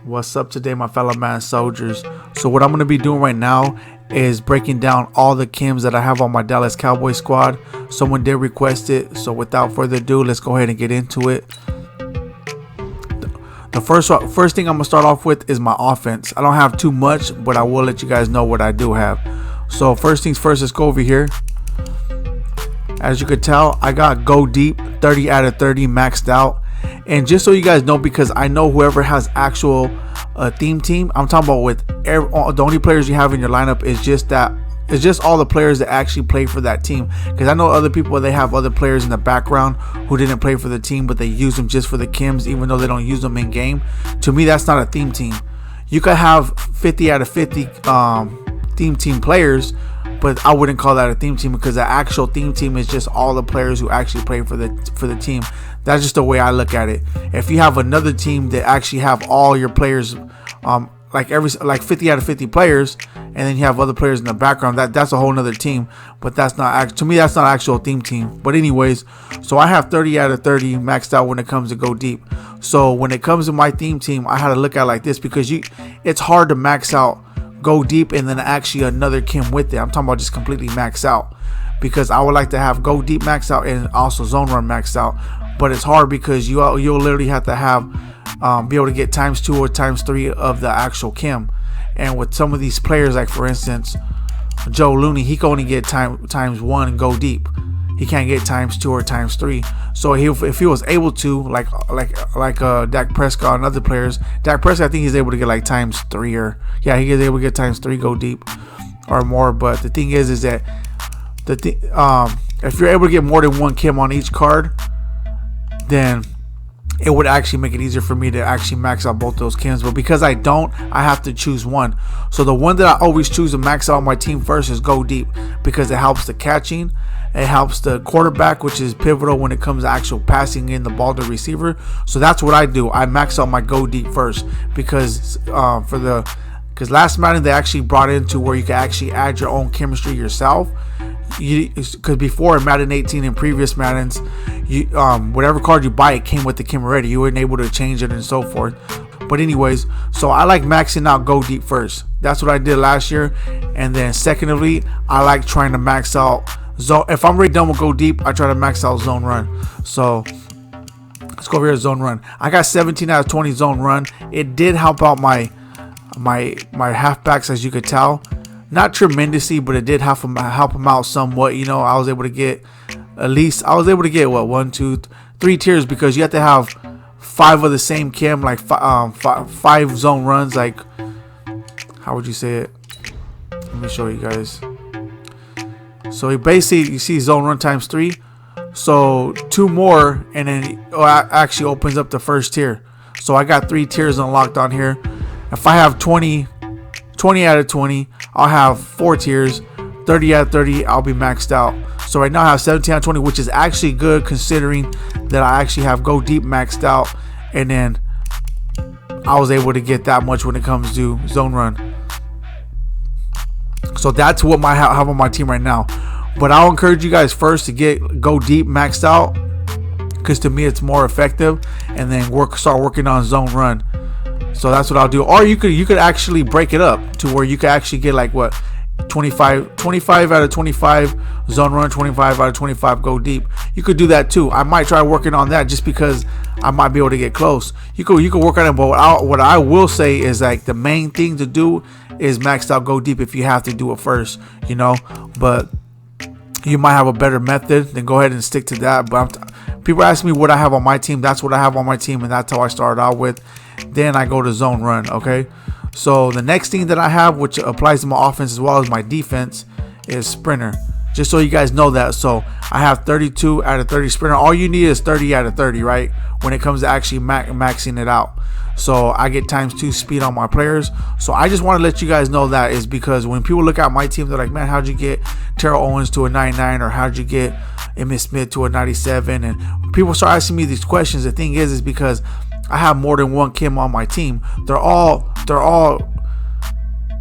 What's up today, my fellow man soldiers? So what I'm going to be doing right now is breaking down all the chems that I have on my Dallas Cowboy squad. Someone did request it, so without further ado, let's go ahead and get into it. The first thing I'm going to start off with is my offense. I don't have too much, but I will let you guys know what I do have. So first things first, let's go over here. As you could tell, I got go deep 30 out of 30 maxed out. And just so you guys know, because I know whoever has actual theme team, I'm talking about with the only players you have in your lineup is just that. It's just all the players that actually play for that team. Because I know other people, they have other players in the background who didn't play for the team, but they use them just for the chems, even though they don't use them in game. To me, that's not a theme team. You could have 50 out of 50 theme team players, but I wouldn't call that a theme team, because the actual theme team is just all the players who actually play for the team. That's just the way I look at it. If you have another team that actually have all your players, like 50 out of 50 players, and then you have other players in the background, that's a whole nother team. But that's not, to me, that's not actual theme team. But anyways, so I have 30 out of 30 maxed out when it comes to go deep. So when it comes to my theme team, I had to look at it like this, because it's hard to max out go deep and then actually another chem with it. I'm talking about just completely max out, because I would like to have go deep max out and also zone run maxed out. But it's hard because you'll literally have to have be able to get ×2 or ×3 of the actual chem. And with some of these players, like for instance Joe Looney, he can only get ×1 and go deep. He can't get ×2 or ×3. So if he was able to, like Dak Prescott and other players, Dak Prescott, I think he's able to get like ×3, or yeah, he is able to get ×3 go deep or more. But the thing is that if you're able to get more than one chem on each card, then it would actually make it easier for me to actually max out both those chems. But because I don't, I have to choose one. So the one that I always choose to max out my team first is go deep, because it helps the catching, it helps the quarterback, which is pivotal when it comes to actual passing in the ball to receiver. So that's what I do. I max out my go deep first, because because last Madden they actually brought into where you can actually add your own chemistry yourself. Because before in Madden 18 and previous Maddens, whatever card you buy, it came with the chem already. You weren't able to change it and so forth. But anyways, so I like maxing out go deep first. That's what I did last year. And then secondly, I like trying to max out zone. If I'm already done with go deep, I try to max out zone run. So let's go over here to zone run. I got 17 out of 20 zone run. It did help out my halfbacks, as you could tell. Not tremendously, but it did help them out somewhat. You know, I was able to get what, 1, 2, 3 tiers, because you have to have 5 of the same chem, like 5 zone runs. Like, how would you say it? Let me show you guys. So basically, you see zone run ×3. So 2 more, and then it actually opens up the first tier. So I got 3 tiers unlocked on here. If I have 20 out of 20, I'll have 4 tiers. 30 out of 30, I'll be maxed out. So right now I have 17 out of 20, which is actually good considering that I actually have go deep maxed out, and then I was able to get that much when it comes to zone run. So that's what I have on my team right now. But I'll encourage you guys first to get go deep maxed out, because to me it's more effective, and then start working on zone run. So that's what I'll do. Or you could actually break it up to where you could actually get like what, 25 out of 25 zone run, 25 out of 25 go deep. You could do that too. I might try working on that just because I might be able to get close. You could work on it, but what I will say is, like, the main thing to do is maxed out go deep if you have to do it first, you know. But you might have a better method, then go ahead and stick to that. But people ask me what I have on my team. That's what I have on my team, and that's how I started out with. Then I go to zone run. Okay, so the next thing that I have, which applies to my offense as well as my defense, is sprinter. Just so you guys know that. So I have 32 out of 30 sprinter. All you need is 30 out of 30, right, when it comes to actually maxing it out. So I get ×2 speed on my players. So I just want to let you guys know that, is because when people look at my team, they're like, man, how'd you get Terrell Owens to a 99, or how'd you get Emmitt Smith to a 97? And people start asking me these questions. The thing is because I have more than one chem on my team. They're all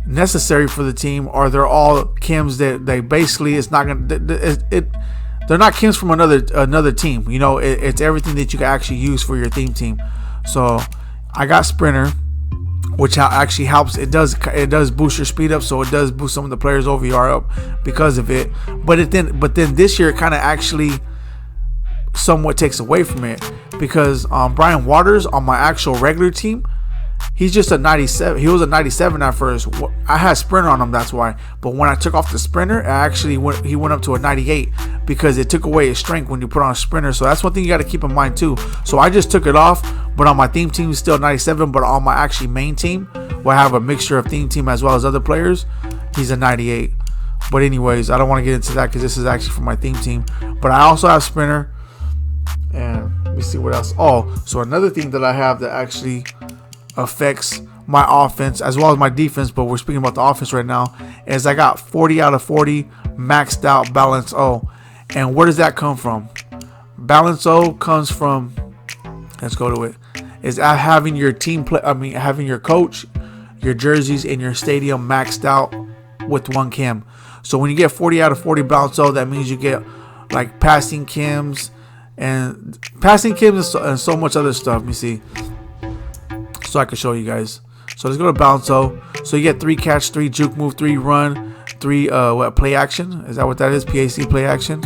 necessary for the team, or they're all chems that they basically, it's not gonna, they're not chems from another team. You know, it's everything that you can actually use for your theme team. So I got sprinter, which actually helps. It does boost your speed up, so it does boost some of the players' OVR up because of it. But then this year it kind of actually somewhat takes away from it, because Brian Waters on my actual regular team, he's just a 97. He was a 97 at first. I had sprinter on him, that's why. But when I took off the sprinter, he went up to a 98 because it took away his strength when you put on a sprinter. So that's one thing you got to keep in mind too. So I just took it off, but on my theme team he's still 97. But on my actually main team, where I have a mixture of theme team as well as other players, he's a 98. But anyways, I don't want to get into that because this is actually for my theme team. But I also have sprinter. And let me see what else. Oh, so another thing that I have that actually affects my offense as well as my defense, but we're speaking about the offense right now, is I got 40 out of 40 maxed out balance O. And where does that come from? Balance O comes from, let's go to it, is having your team play, having your coach, your jerseys, and your stadium maxed out with one chem. So when you get 40 out of 40 balance O, that means you get like passing chems and so much other stuff. Let me see, so I can show you guys. So let's go to balance O. So you get 3 catch, 3 juke move, 3 run, 3 play action. Is that what that is? PAC play action.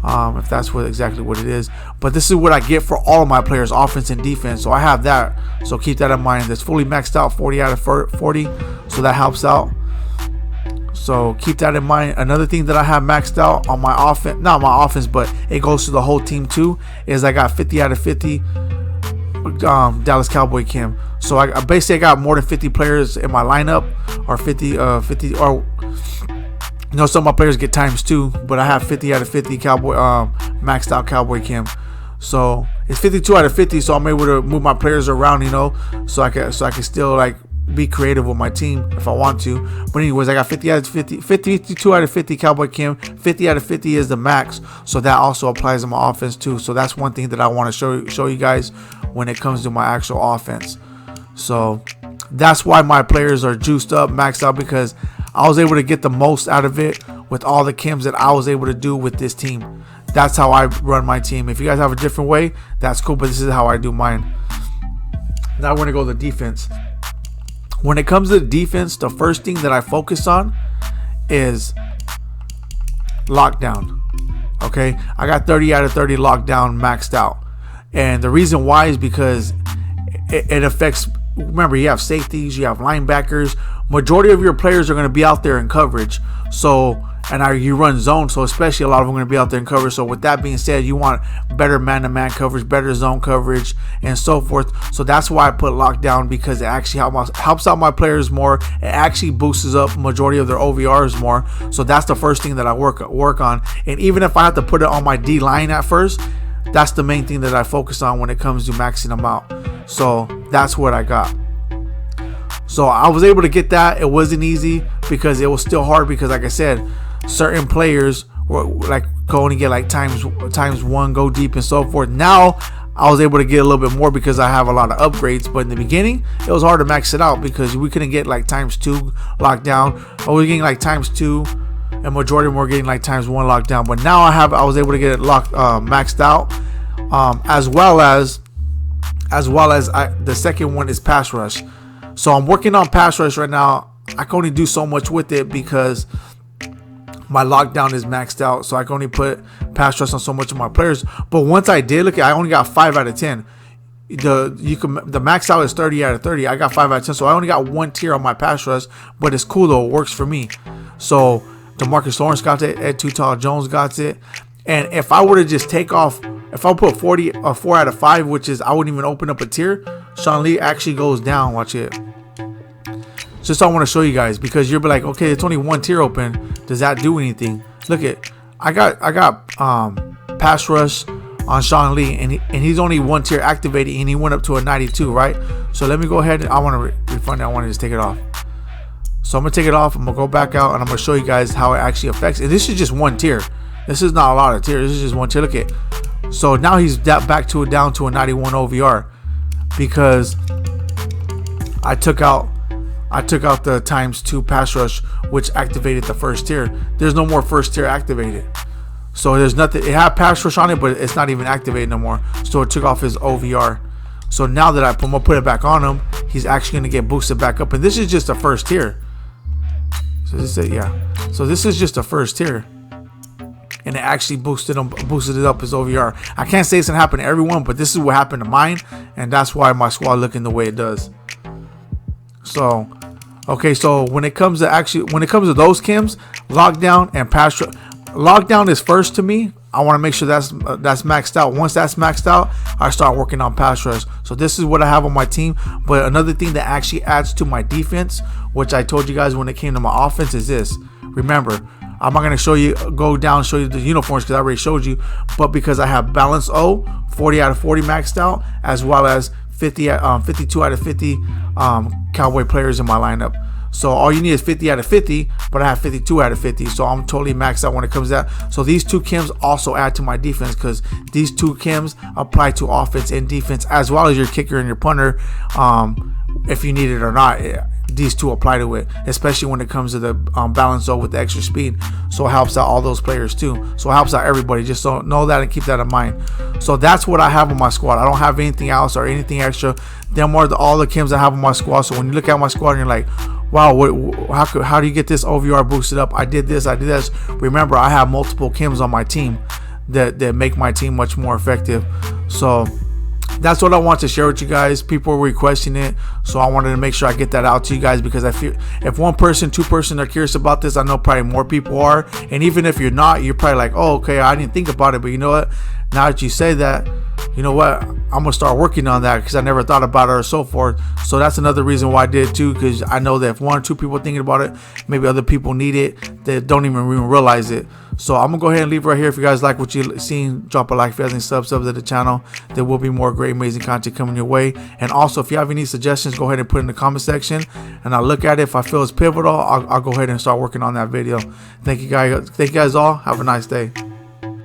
If that's exactly what it is. But this is what I get for all of my players, offense and defense. So I have that. So keep that in mind. That's fully maxed out, 40 out of 40. So that helps out. So keep that in mind. Another thing that I have maxed out on my offense, not my offense, but it goes to the whole team too, is I got 50 out of 50 Dallas Cowboy chem. So I basically got more than 50 players in my lineup, or 50 or some of my players get ×2, but I have 50 out of 50 Cowboy maxed out Cowboy chem. So it's 52 out of 50, so I'm able to move my players around, so I can still like be creative with my team if I want to. But anyways, I got 50 out of 50, 52 out of 50 Cowboy chem. 50 out of 50 is the max, so that also applies to my offense too. So that's one thing that I want to show you guys when it comes to my actual offense. So that's why my players are juiced up, maxed out, because I was able to get the most out of it with all the chems that I was able to do with this team. That's how I run my team. If you guys have a different way, that's cool, but this is how I do mine. Now we're going to go to the defense. When it comes to the defense, the first thing that I focus on is lockdown. Okay, I got 30 out of 30 lockdown maxed out. And the reason why is because it affects, remember, you have safeties, you have linebackers. Majority of your players are going to be out there in coverage. So, and you run zone, so especially a lot of them are going to be out there in coverage. So with that being said, you want better man-to-man coverage, better zone coverage, and so forth. So that's why I put lockdown, because it actually helps out my players more. It actually boosts up majority of their OVRs more. So that's the first thing that I work on. And even if I have to put it on my D line at first, that's the main thing that I focus on when it comes to maxing them out. So that's what I got. So I was able to get that. It wasn't easy because it was still hard, because like I said, certain players were like going to get like times one, go deep, and so forth. Now I was able to get a little bit more because I have a lot of upgrades. But in the beginning, it was hard to max it out because we couldn't get like ×2 lockdown. I was getting like ×2, and majority of them were getting like ×1 lockdown. But now I was able to get it maxed out, as well as the second one is pass rush. So I'm working on pass rush right now. I can only do so much with it because my lockdown is maxed out, so I can only put pass rush on so much of my players. But once I did, I only got 5 out of 10. The max out is 30 out of 30. I got 5 out of 10, so I only got 1 tier on my pass rush. But it's cool though; it works for me. So DeMarcus Lawrence got it, Ed Too Tall Jones got it, and if I were to just take off, if I put 4 out of 5, which is I wouldn't even open up a tier, Sean Lee actually goes down. Watch it. Just I want to show you guys, because you'll be like, okay, it's only 1 tier open. Does that do anything? Look at, I got pass rush on Sean Lee, and he's only 1 tier activated, and he went up to a 92, right? So let me go ahead. I want to refund it. I want to just take it off. So I'm gonna take it off. I'm gonna go back out, and I'm gonna show you guys how it actually affects. And this is just 1 tier. This is not a lot of tiers. This is just 1 tier. Look at. So now he's down to a 91 OVR because I took out the ×2 pass rush, which activated the first tier. There's no more first tier activated. So there's nothing. It had pass rush on it, but it's not even activated no more. So it took off his OVR. So now that I'm gonna put it back on him, he's actually gonna get boosted back up. And this is just the first tier. So this is, yeah. So this is just the first tier. And it actually boosted it up his OVR. I can't say it's gonna happen to everyone, but this is what happened to mine, and that's why my squad looking the way it does. So, okay, so when it comes to those chems, lockdown and pass. Lockdown is first to me. I want to make sure that's maxed out. Once that's maxed out, I start working on pass rush. So this is what I have on my team. But another thing that actually adds to my defense, which I told you guys when it came to my offense, is this. Remember, I'm not going to show you the uniforms because I already showed you. But because I have balance O, 40 out of 40 maxed out, as well as 52 out of 50 Cowboy players in my lineup. So all you need is 50 out of 50, but I have 52 out of 50. So I'm totally maxed out when it comes to that. So these two chems also add to my defense because these two chems apply to offense and defense, as well as your kicker and your punter. If you need it or not, these two apply to it, especially when it comes to the balance zone with the extra speed. So it helps out all those players too. So it helps out everybody. Just so know that and keep that in mind. So that's what I have on my squad. I don't have anything else or anything extra. Them are all the chems I have on my squad. So when you look at my squad and you're like, wow, how do you get this OVR boosted up? I did this, I did this. Remember, I have multiple chems on my team that make my team much more effective. So that's what I want to share with you guys. People were requesting it, so I wanted to make sure I get that out to you guys, because I feel if one person, two person are curious about this, I know probably more people are. And even if you're not, you're probably like, oh, okay, I didn't think about it. But you know what? Now that you say that, you know what? I'm gonna start working on that because I never thought about it or so forth. So that's another reason why I did it too, because I know that if one or two people are thinking about it, maybe other people need it that don't even realize it. So I'm gonna go ahead and leave right here. If you guys like what you've seen, drop a like. If you have any subs to the channel, there will be more great, amazing content coming your way. And also, if you have any suggestions, go ahead and put it in the comment section, and I'll look at it. If I feel it's pivotal, I'll go ahead and start working on that video. Thank you guys all. Have a nice day.